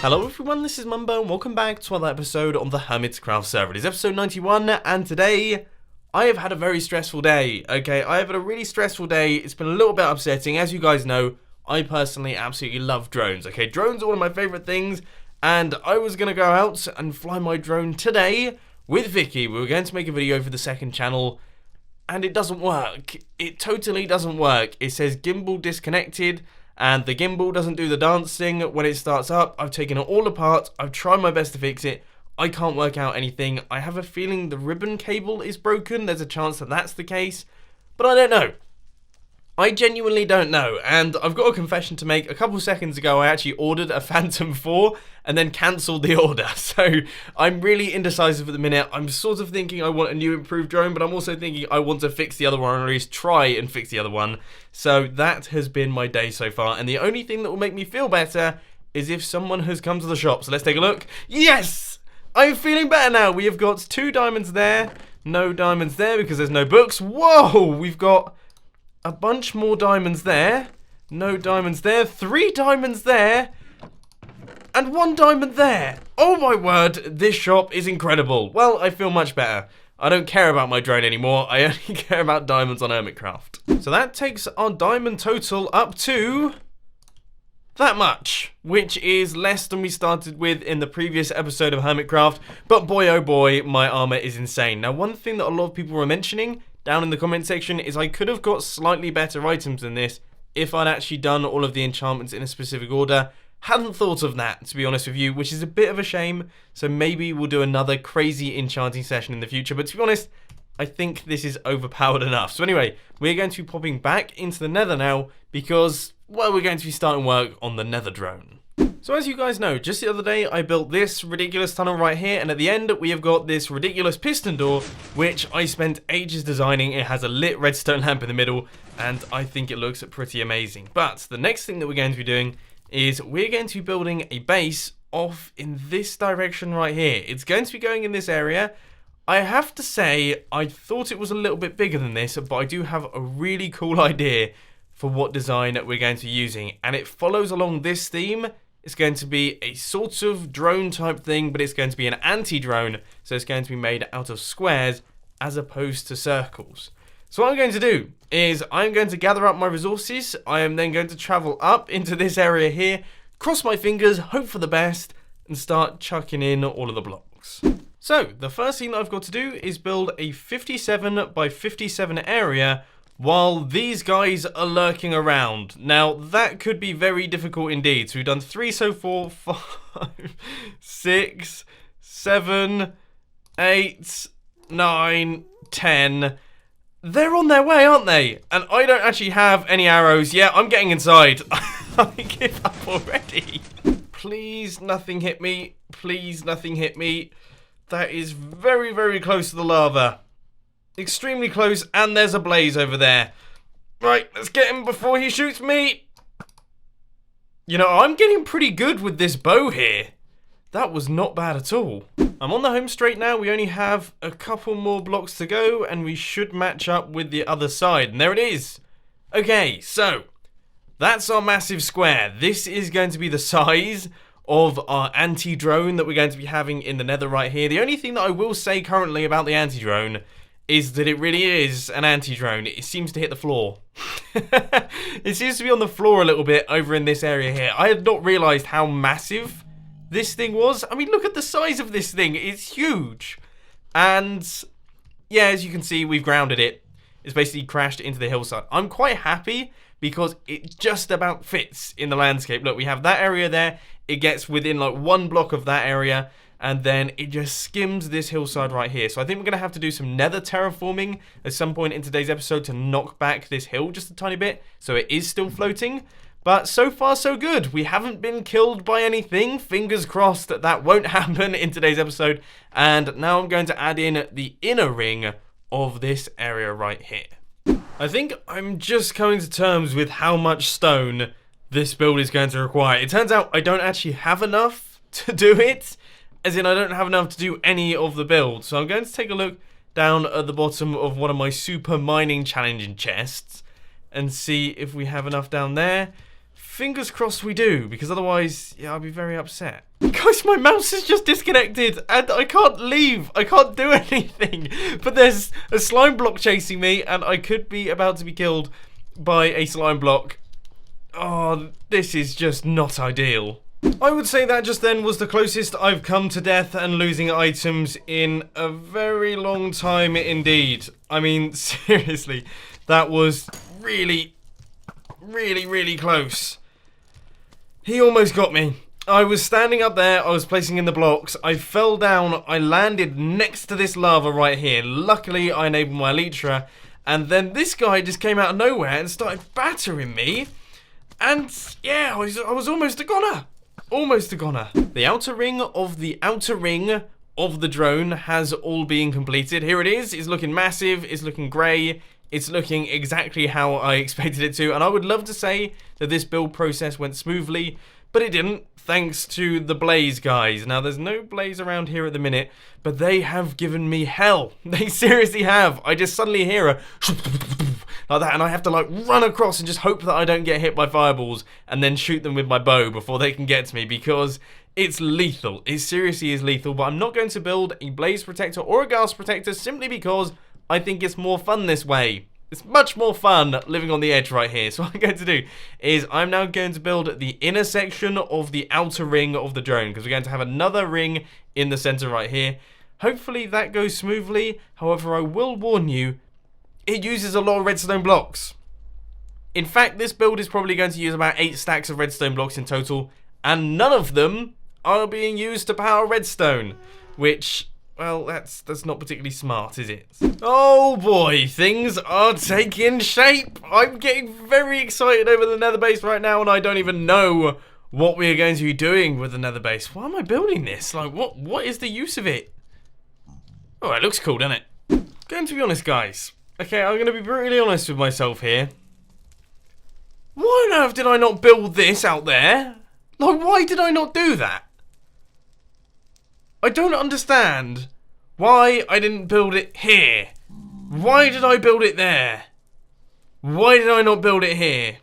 Hello everyone, this is Mumbo and welcome back to another episode on the Hermitcraft server. It is episode 91 and today I have had a very stressful day. Okay, I have had a really stressful day. It's been a little bit upsetting. As you guys know, I personally absolutely love drones. Okay, drones are one of my favorite things and I was going to go out and fly my drone today with Vicky. We were going to make a video for the second channel and it doesn't work. It totally doesn't work. It says gimbal disconnected. And the gimbal doesn't do the dancing when it starts up. I've taken it all apart. I've tried my best to fix it. I can't work out anything. I have a feeling the ribbon cable is broken. There's a chance that that's the case. But I don't know. I genuinely don't know. And I've got a confession to make. A couple seconds ago, I actually ordered a Phantom 4 and then cancelled the order. So I'm really indecisive at the minute. I'm sort of thinking I want a new improved drone, but I'm also thinking I want to fix the other one, or at least try and fix the other one. So that has been my day so far. And the only thing that will make me feel better is if someone has come to the shop. So let's take a look. Yes! I'm feeling better now. We have got 2 diamonds there. No diamonds there because there's no books. Whoa! We've got a bunch more diamonds there. No diamonds there. 3 diamonds there. And 1 diamond there. Oh my word, this shop is incredible. Well, I feel much better. I don't care about my drone anymore. I only care about diamonds on Hermitcraft. So that takes our diamond total up to that much, which is less than we started with in the previous episode of Hermitcraft. But boy, oh boy, my armor is insane. Now, one thing that a lot of people were mentioning down in the comment section is I could have got slightly better items than this if I'd actually done all of the enchantments in a specific order. Hadn't thought of that, to be honest with you, which is a bit of a shame. So maybe we'll do another crazy enchanting session in the future. But to be honest, I think this is overpowered enough. So anyway, we're going to be popping back into the nether now because, well, we're going to be starting work on the nether drone. So as you guys know, just the other day I built this ridiculous tunnel right here, and at the end we have got this ridiculous piston door which I spent ages designing. It has a lit redstone lamp in the middle and I think it looks pretty amazing. But the next thing that we're going to be doing is we're going to be building a base off in this direction right here. It's going to be going in this area. I have to say I thought it was a little bit bigger than this, but I do have a really cool idea for what design we're going to be using, and it follows along this theme. It's going to be a sort of drone type thing, but it's going to be an anti-drone, so it's going to be made out of squares as opposed to circles. So what I'm going to do is I'm going to gather up my resources. I am then going to travel up into this area here, cross my fingers, hope for the best, and start chucking in all of the blocks. So the first thing that I've got to do is build a 57 by 57 area while these guys are lurking around. Now, that could be very difficult indeed. So we've done 3 so far, 5, 6, 7, 8, 9, 10. They're on their way, aren't they? And I don't actually have any arrows. Yeah, I'm getting inside. I give up already. Please, nothing hit me. Please, nothing hit me. That is very, very close to the lava. Extremely close, and there's a blaze over there. Right, let's get him before he shoots me. You know, I'm getting pretty good with this bow here. That was not bad at all. I'm on the home straight now. We only have a couple more blocks to go, and we should match up with the other side. And there it is. Okay, so that's our massive square. This is going to be the size of our anti-drone that we're going to be having in the nether right here. The only thing that I will say currently about the anti-drone is that it really is an anti-drone. It seems to hit the floor. It seems to be on the floor a little bit over in this area here. I had not realized how massive this thing was. I mean, look at the size of this thing. It's huge. And yeah, as you can see, we've grounded it. It's basically crashed into the hillside. I'm quite happy because it just about fits in the landscape. Look, we have that area there. It gets within like 1 block of that area, and then it just skims this hillside right here. So I think we're going to have to do some nether terraforming at some point in today's episode to knock back this hill just a tiny bit so it is still floating. But so far, so good. We haven't been killed by anything. Fingers crossed that that won't happen in today's episode. And now I'm going to add in the inner ring of this area right here. I think I'm just coming to terms with how much stone this build is going to require. It turns out I don't actually have enough to do it. As in, I don't have enough to do any of the build. So I'm going to take a look down at the bottom of one of my super mining challenging chests and see if we have enough down there. Fingers crossed we do, because otherwise, yeah, I'll be very upset. Guys, my mouse is just disconnected, and I can't leave. I can't do anything. But there's a slime block chasing me, and I could be about to be killed by a slime block. Oh, this is just not ideal. I would say that just then was the closest I've come to death and losing items in a very long time indeed. I mean, seriously, that was really, really, really close. He almost got me. I was standing up there, I was placing in the blocks, I fell down, I landed next to this lava right here. Luckily, I enabled my elytra, and then this guy just came out of nowhere and started battering me. And yeah, I was almost a goner. Almost a goner. The outer ring of the drone has all been completed. Here it is. It's looking massive. It's looking grey. It's looking exactly how I expected it to. And I would love to say that this build process went smoothly, but it didn't, thanks to the blaze guys. Now, there's no blaze around here at the minute, but they have given me hell. They seriously have. I just suddenly hear a like that, and I have to like run across and just hope that I don't get hit by fireballs and then shoot them with my bow before they can get to me, because it's lethal. It seriously is lethal. But I'm not going to build a blaze protector or a gas protector simply because I think it's more fun this way. It's much more fun living on the edge right here. So what I'm going to do is I'm now going to build the inner section of the outer ring of the drone, because we're going to have another ring in the center right here. Hopefully that goes smoothly. However, I will warn you, it uses a lot of redstone blocks. In fact, this build is probably going to use about 8 stacks of redstone blocks in total, and none of them are being used to power redstone, which, well, that's not particularly smart, is it? Oh boy, things are taking shape. I'm getting very excited over the nether base right now, and I don't even know what we are going to be doing with the nether base. Why am I building this? Like, what is the use of it? Oh, it looks cool, doesn't it? Going to be honest, guys. Okay, I'm going to be brutally honest with myself here. Why on earth did I not build this out there? Like, why did I not do that? I don't understand why I didn't build it here. Why did I build it there? Why did I not build it here?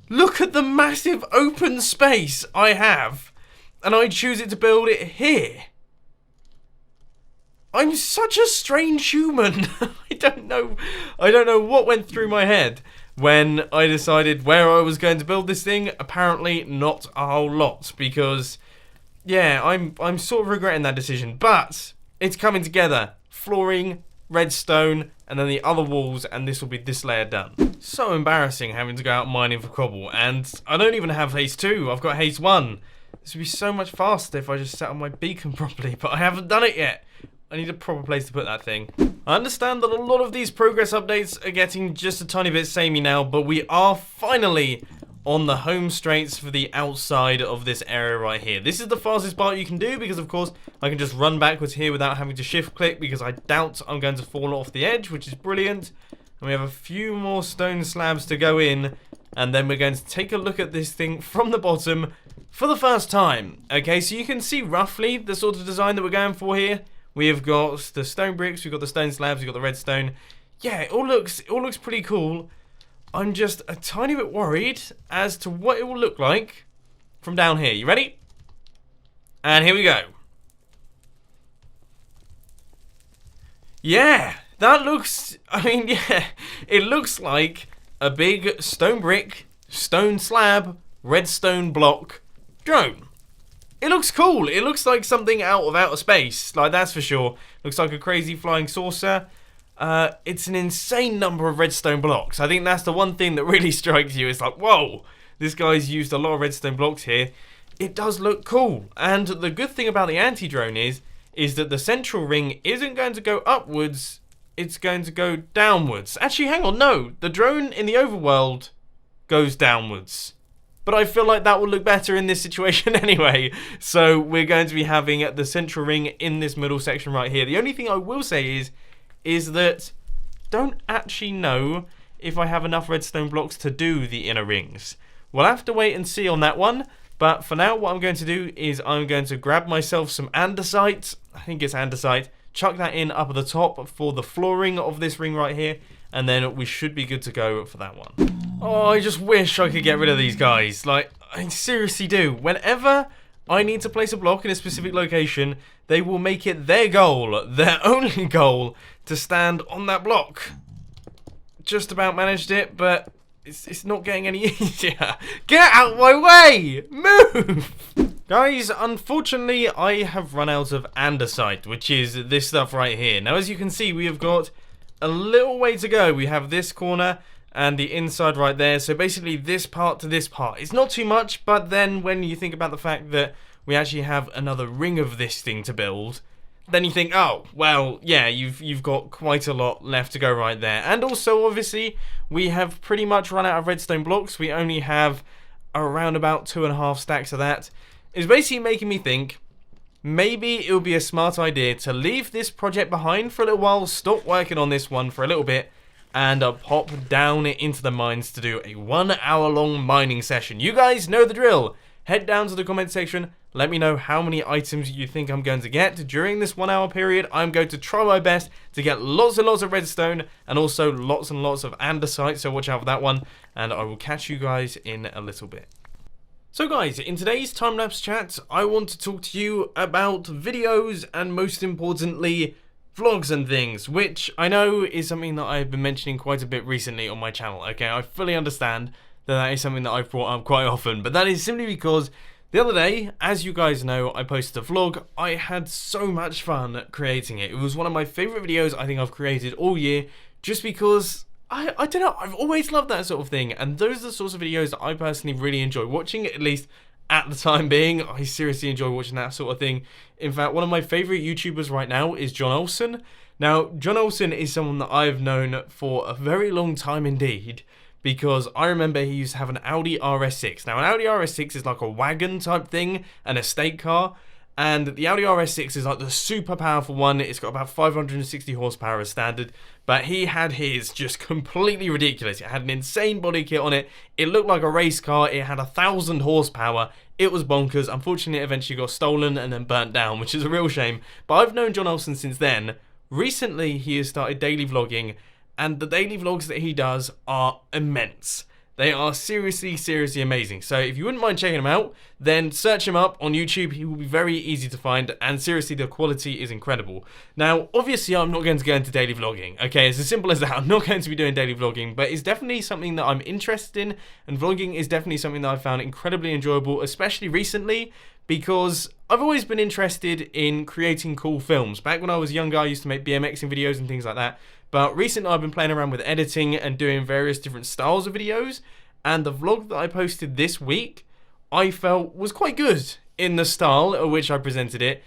Look at the massive open space I have, and I choose it to build it here. I'm such a strange human. I don't know what went through my head when I decided where I was going to build this thing. Apparently not a whole lot, because yeah, I'm sort of regretting that decision, but it's coming together. Flooring, redstone, and then the other walls, and this will be this layer done. So embarrassing having to go out mining for cobble, and I don't even have haste 2. I've got haste 1. This would be so much faster if I just sat on my beacon properly, but I haven't done it yet. I need a proper place to put that thing. I understand that a lot of these progress updates are getting just a tiny bit samey now, but we are finally on the home straights for the outside of this area right here. This is the fastest part you can do, because of course I can just run backwards here without having to shift click, because I doubt I'm going to fall off the edge, which is brilliant. And we have a few more stone slabs to go in, and then we're going to take a look at this thing from the bottom for the first time. Okay, so you can see roughly the sort of design that we're going for here. We have got the stone bricks, we've got the stone slabs, we've got the redstone. Yeah, it all looks pretty cool. I'm just a tiny bit worried as to what it will look like from down here. You ready? And here we go. Yeah, that looks, I mean, yeah, it looks like a big stone brick, stone slab, redstone block drone. It looks cool. It looks like something out of outer space. Like, that's for sure. Looks like a crazy flying saucer. It's an insane number of redstone blocks. I think that's the one thing that really strikes you. It's like, whoa, this guy's used a lot of redstone blocks here. It does look cool. And the good thing about the anti-drone is that the central ring isn't going to go upwards. It's going to go downwards. Actually, hang on. No, the drone in the overworld goes downwards. But I feel like that will look better in this situation anyway. So we're going to be having the central ring in this middle section right here. The only thing I will say is that don't actually know if I have enough redstone blocks to do the inner rings. We'll have to wait and see on that one. But for now, what I'm going to do is I'm going to grab myself some andesite. I think it's andesite. Chuck that in up at the top for the flooring of this ring right here. and then we should be good to go for that one. Oh, I just wish I could get rid of these guys. Like, I seriously do. Whenever I need to place a block in a specific location, they will make it their goal, their only goal, to stand on that block. Just about managed it, but it's not getting any easier. Get out my way! Move! Guys, unfortunately, I have run out of andesite, which is this stuff right here. Now, as you can see, we have got a little way to go. We have this corner and the inside right there. So basically, this part to this part. It's not too much, but then when you think about the fact that we actually have another ring of this thing to build, then you think, oh, well, yeah, you've got quite a lot left to go right there. And also, obviously, we have pretty much run out of redstone blocks. We only have around about 2.5 stacks of that. It's basically making me think maybe it would be a smart idea to leave this project behind for a little while, stop working on this one for a little bit, and pop down into the mines to do a 1 hour long mining session. You guys know the drill. Head down to the comment section. Let me know how many items you think I'm going to get during this 1 hour period. I'm going to try my best to get lots and lots of redstone and also lots and lots of andesite, so watch out for that one. And I will catch you guys in a little bit. So guys, in today's time-lapse chat, I want to talk to you about videos and most importantly, vlogs and things, which I know is something that I've been mentioning quite a bit recently on my channel. Okay, I fully understand that is something that I've brought up quite often, but that is simply because the other day, as you guys know, I posted a vlog. I had so much fun creating it. It was one of my favourite videos I think I've created all year, just because I don't know, I've always loved that sort of thing, and those are the sorts of videos that I personally really enjoy watching, at least at the time being. I seriously enjoy watching that sort of thing. In fact, one of my favourite YouTubers right now is Jon Olsson. Now, Jon Olsson is someone that I've known for a very long time indeed, because I remember he used to have an Audi RS6. Now, an Audi RS6 is like a wagon type thing, an estate car, and the Audi RS6 is like the super powerful one. It's got about 560 horsepower as standard, but he had his just completely ridiculous. It had an insane body kit on it. It looked like a race car. It had 1,000 horsepower. It was bonkers. Unfortunately, it eventually got stolen and then burnt down, which is a real shame. But I've known Jon Olsson since then. Recently, he has started daily vlogging, and the daily vlogs that he does are immense. They are seriously, seriously amazing. So if you wouldn't mind checking him out, then search him up on YouTube. He will be very easy to find, and seriously, the quality is incredible. Now, obviously, I'm not going to go into daily vlogging. Okay, it's as simple as that. I'm not going to be doing daily vlogging, but it's definitely something that I'm interested in, and vlogging is definitely something that I've found incredibly enjoyable, especially recently, because I've always been interested in creating cool films. Back when I was younger, I used to make BMXing videos and things like that. But recently I've been playing around with editing and doing various different styles of videos. And the vlog that I posted this week, I felt was quite good in the style at which I presented it.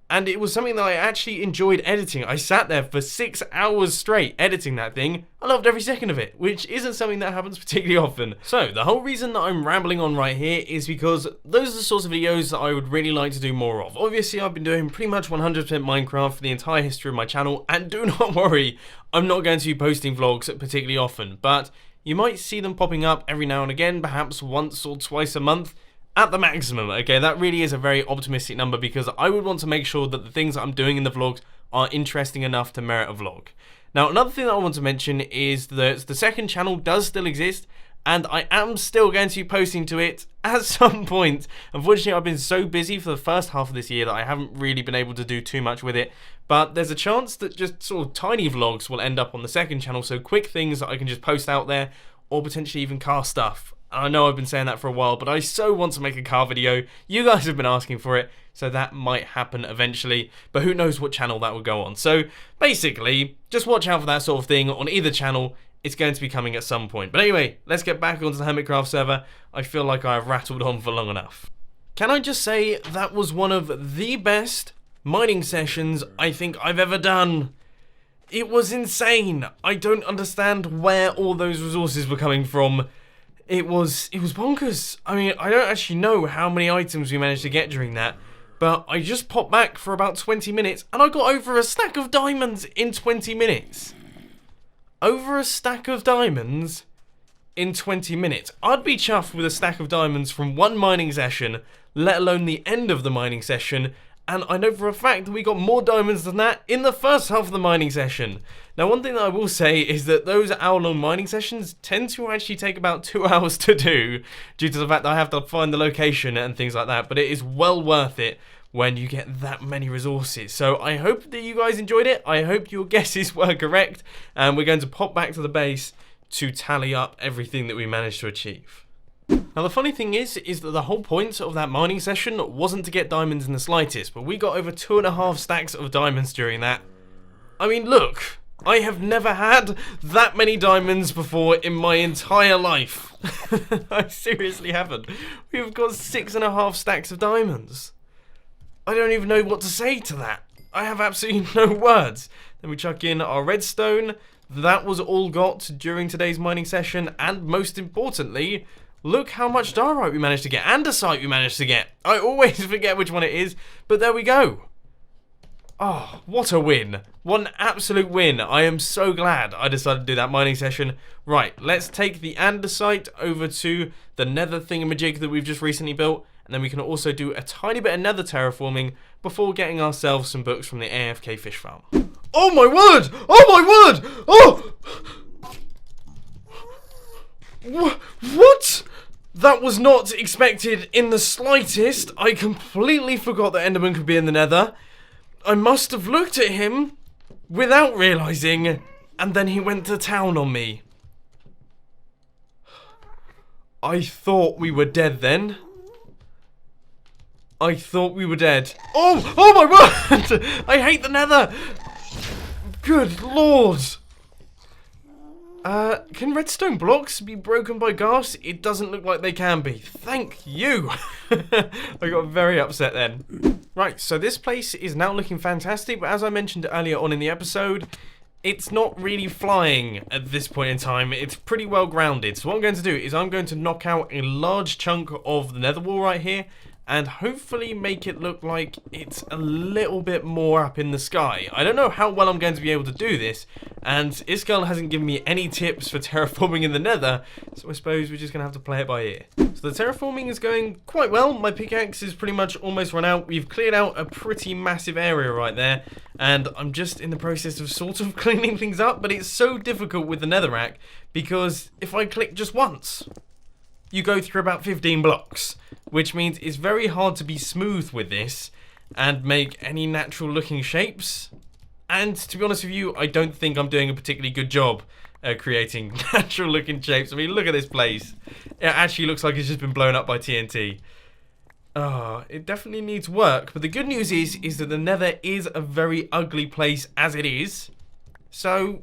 And it was something that I actually enjoyed editing. I sat there for 6 hours straight editing that thing. I loved every second of it, which isn't something that happens particularly often. So the whole reason that I'm rambling on right here is because those are the sorts of videos that I would really like to do more of. Obviously, I've been doing pretty much 100% Minecraft for the entire history of my channel, and do not worry, I'm not going to be posting vlogs particularly often, but you might see them popping up every now and again, perhaps once or twice a month. At the maximum, okay, that really is a very optimistic number, because I would want to make sure that the things that I'm doing in the vlogs are interesting enough to merit a vlog. Now, another thing that I want to mention is that the second channel does still exist, and I am still going to be posting to it at some point. Unfortunately, I've been so busy for the first half of this year that I haven't really been able to do too much with it, but there's a chance that just sort of tiny vlogs will end up on the second channel, so quick things that I can just post out there, or potentially even car stuff. I know I've been saying that for a while, but I so want to make a car video. You guys have been asking for it, so that might happen eventually, but who knows what channel that will go on. So basically, just watch out for that sort of thing on either channel. It's going to be coming at some point. But anyway, let's get back onto the Hermitcraft server. I feel like I've rattled on for long enough. Can I just say that was one of the best mining sessions I think I've ever done. It was insane. I don't understand where all those resources were coming from. It was bonkers. I mean, I don't actually know how many items we managed to get during that, but I just popped back for about 20 minutes and I got over a stack of diamonds in 20 minutes. Over a stack of diamonds in 20 minutes. I'd be chuffed with a stack of diamonds from one mining session, let alone the end of the mining session, And I know for a fact that we got more diamonds than that in the first half of the mining session. Now, one thing that I will say is that those hour-long mining sessions tend to actually take about 2 hours to do, due to the fact that I have to find the location and things like that. But it is well worth it when you get that many resources. So I hope that you guys enjoyed it. I hope your guesses were correct. And we're going to pop back to the base to tally up everything that we managed to achieve. Now the funny thing is that the whole point of that mining session wasn't to get diamonds in the slightest, but we got over 2.5 stacks of diamonds during that. I mean, look, I have never had that many diamonds before in my entire life. I seriously haven't. We've got 6.5 stacks of diamonds. I don't even know what to say to that. I have absolutely no words. Then we chuck in our redstone. That was all got during today's mining session, and most importantly, look how much diorite we managed to get, andesite we managed to get. I always forget which one it is, but there we go. Oh, what a win. What an absolute win. I am so glad I decided to do that mining session. Right, let's take the andesite over to the nether thingamajig that we've just recently built, and then we can also do a tiny bit of nether terraforming before getting ourselves some books from the AFK fish farm. Oh my word! Oh my word! Oh! What? That was not expected in the slightest. I completely forgot that Enderman could be in the nether. I must have looked at him without realising, and then he went to town on me. I thought we were dead then. I thought we were dead. Oh! Oh my word! I hate the nether! Good lord! Can redstone blocks be broken by gas? It doesn't look like they can be. Thank you! I got very upset then. Right, so this place is now looking fantastic, but as I mentioned earlier on in the episode, it's not really flying at this point in time. It's pretty well grounded. So what I'm going to do is I'm going to knock out a large chunk of the nether wall right here, and hopefully make it look like it's a little bit more up in the sky. I don't know how well I'm going to be able to do this, and Iskal hasn't given me any tips for terraforming in the nether, so I suppose we're just going to have to play it by ear. So the terraforming is going quite well. My pickaxe is pretty much almost run out. We've cleared out a pretty massive area right there, and I'm just in the process of sort of cleaning things up, but it's so difficult with the netherrack, because if I click just once, you go through about 15 blocks, which means it's very hard to be smooth with this and make any natural looking shapes. And to be honest with you, I don't think I'm doing a particularly good job at creating natural looking shapes. I mean, look at this place. It actually looks like it's just been blown up by TNT. It definitely needs work, but the good news is that the nether is a very ugly place as it is. So,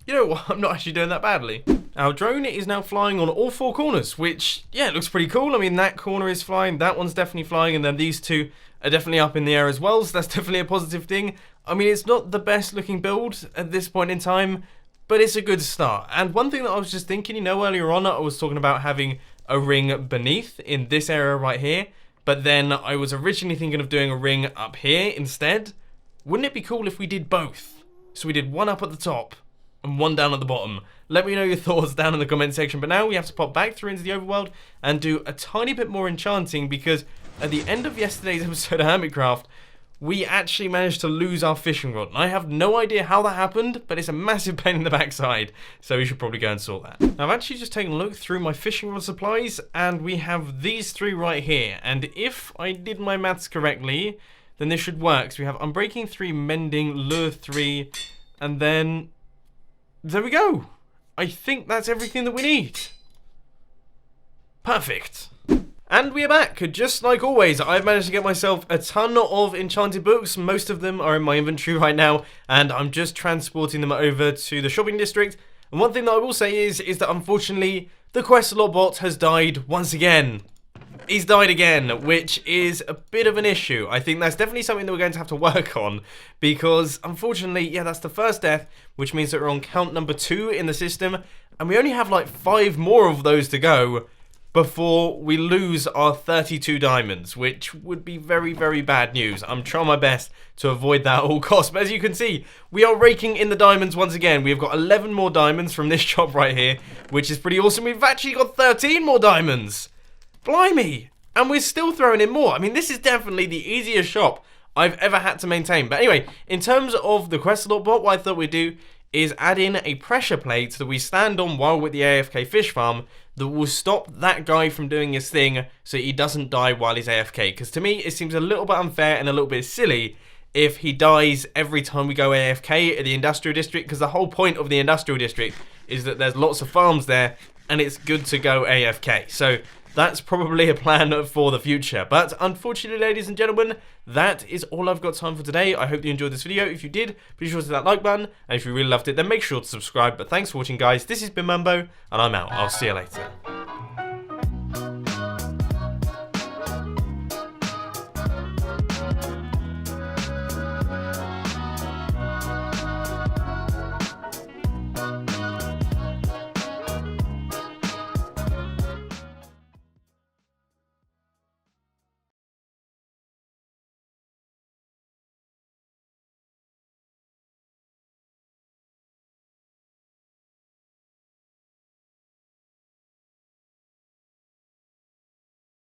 you know what, I'm not actually doing that badly. Our drone is now flying on all 4 corners, which, yeah, it looks pretty cool. I mean, that corner is flying, that one's definitely flying, and then these two are definitely up in the air as well, so that's definitely a positive thing. I mean, it's not the best looking build at this point in time, but it's a good start. And one thing that I was just thinking, you know, earlier on, I was talking about having a ring beneath in this area right here, but then I was originally thinking of doing a ring up here instead. Wouldn't it be cool if we did both? So we did one up at the top and one down at the bottom. Let me know your thoughts down in the comment section. But now we have to pop back through into the overworld and do a tiny bit more enchanting, because at the end of yesterday's episode of Hermitcraft, we actually managed to lose our fishing rod. And I have no idea how that happened, but it's a massive pain in the backside, so we should probably go and sort that. Now, I've actually just taken a look through my fishing rod supplies, and we have these 3 right here. And if I did my maths correctly, then this should work. So we have Unbreaking 3, Mending, Lure 3, and then there we go. I think that's everything that we need. Perfect. And we are back. Just like always, I've managed to get myself a ton of enchanted books. Most of them are in my inventory right now, and I'm just transporting them over to the shopping district. And one thing that I will say is that unfortunately, the Questlot bot has died once again. He's died again, which is a bit of an issue. I think that's definitely something that we're going to have to work on, because unfortunately, yeah, that's the first death, which means that we're on count number 2 in the system, and we only have like 5 more of those to go before we lose our 32 diamonds, which would be very, very bad news. I'm trying my best to avoid that at all costs, but as you can see, we are raking in the diamonds once again. We've got 11 more diamonds from this shop right here, which is pretty awesome. We've actually got 13 more diamonds. Blimey! And we're still throwing in more. I mean, this is definitely the easiest shop I've ever had to maintain. But anyway, in terms of the quest log bot, what I thought we'd do is add in a pressure plate that we stand on while we're at the AFK fish farm that will stop that guy from doing his thing so he doesn't die while he's AFK. Because to me, it seems a little bit unfair and a little bit silly if he dies every time we go AFK at the industrial district, because the whole point of the industrial district is that there's lots of farms there and it's good to go AFK. So that's probably a plan for the future. But unfortunately, ladies and gentlemen, that is all I've got time for today. I hope you enjoyed this video. If you did, be sure to hit that like button. And if you really loved it, then make sure to subscribe. But thanks for watching, guys. This has been Mumbo, and I'm out. I'll see you later.